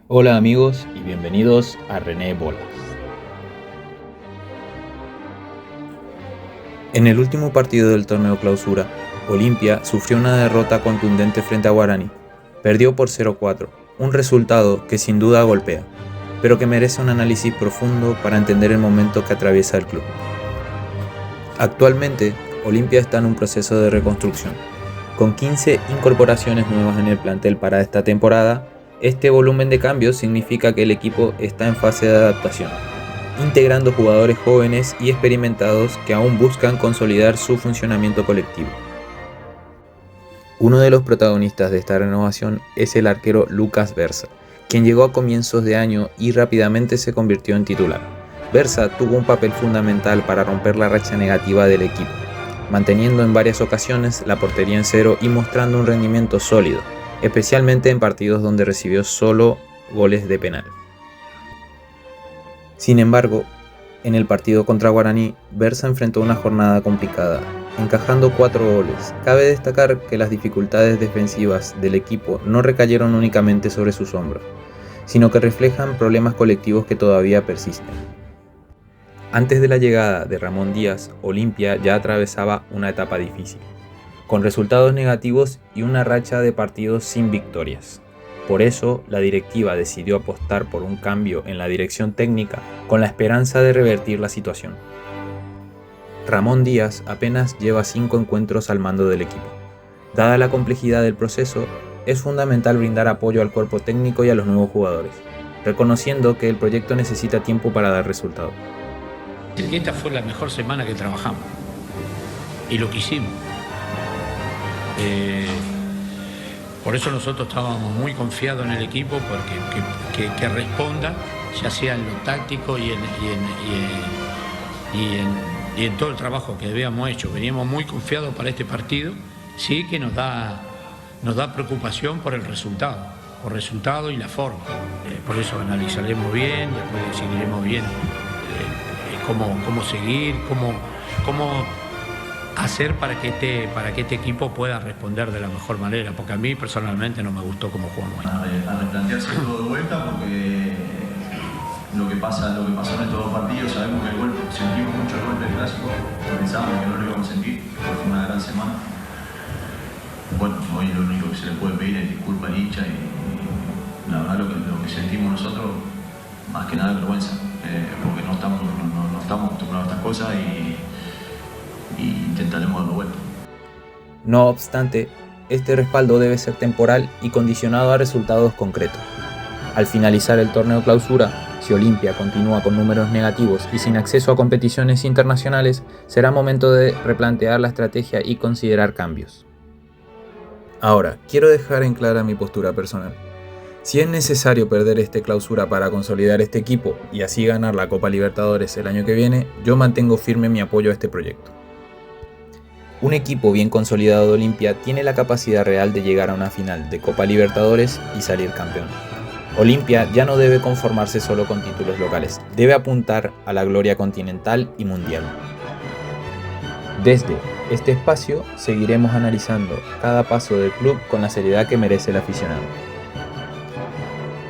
Hola amigos y bienvenidos a René Bolas. En el último partido del torneo clausura, Olimpia sufrió una derrota contundente frente a Guaraní. Perdió por 0-4, un resultado que sin duda golpea, pero que merece un análisis profundo para entender el momento que atraviesa el club. Actualmente, Olimpia está en un proceso de reconstrucción. Con 15 incorporaciones nuevas en el plantel para esta temporada, este volumen de cambios significa que el equipo está en fase de adaptación, integrando jugadores jóvenes y experimentados que aún buscan consolidar su funcionamiento colectivo. Uno de los protagonistas de esta renovación es el arquero Lucas Berza, quien llegó a comienzos de año y rápidamente se convirtió en titular. Berza tuvo un papel fundamental para romper la racha negativa del equipo, manteniendo en varias ocasiones la portería en cero y mostrando un rendimiento sólido, especialmente en partidos donde recibió solo goles de penal. Sin embargo, en el partido contra Guaraní, Berza enfrentó una jornada complicada, encajando 4 goles. Cabe destacar que las dificultades defensivas del equipo no recayeron únicamente sobre sus hombros, sino que reflejan problemas colectivos que todavía persisten. Antes de la llegada de Ramón Díaz, Olimpia ya atravesaba una etapa difícil, con resultados negativos y una racha de partidos sin victorias. Por eso, la directiva decidió apostar por un cambio en la dirección técnica con la esperanza de revertir la situación. Ramón Díaz apenas lleva 5 encuentros al mando del equipo. Dada la complejidad del proceso, es fundamental brindar apoyo al cuerpo técnico y a los nuevos jugadores, reconociendo que el proyecto necesita tiempo para dar resultados. Esta fue la mejor semana que trabajamos y lo que hicimos. Por eso nosotros estábamos muy confiados en el equipo porque que responda, ya sea en lo táctico y en todo el trabajo que habíamos hecho. Veníamos muy confiados para este partido, sí que nos da preocupación por el resultado y la forma. Por eso analizaremos bien, después decidiremos bien cómo seguir, cómo hacer para que este equipo pueda responder de la mejor manera, porque a mí personalmente no me gustó cómo jugamos hoy. A replantearse todo de vuelta, porque lo que pasó en estos 2 partidos, sabemos que sentimos mucho el golpe del clásico, pensábamos que no lo íbamos a sentir, fue una gran semana. Bueno, hoy lo único que se le puede pedir es disculpa al hincha y la verdad lo que sentimos nosotros, más que nada vergüenza, porque no estamos acostumbrados a estas cosas y intentaremos darlo vuelta. No obstante, este respaldo debe ser temporal y condicionado a resultados concretos. Al finalizar el torneo clausura, si Olimpia continúa con números negativos y sin acceso a competiciones internacionales, será momento de replantear la estrategia y considerar cambios. Ahora, quiero dejar en clara mi postura personal. Si es necesario perder este clausura para consolidar este equipo y así ganar la Copa Libertadores el año que viene, yo mantengo firme mi apoyo a este proyecto. Un equipo bien consolidado de Olimpia tiene la capacidad real de llegar a una final de Copa Libertadores y salir campeón. Olimpia ya no debe conformarse solo con títulos locales, debe apuntar a la gloria continental y mundial. Desde este espacio seguiremos analizando cada paso del club con la seriedad que merece el aficionado.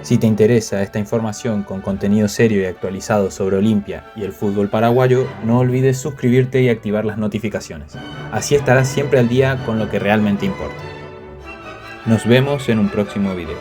Si te interesa esta información con contenido serio y actualizado sobre Olimpia y el fútbol paraguayo, no olvides suscribirte y activar las notificaciones. Así estarás siempre al día con lo que realmente importa. Nos vemos en un próximo video.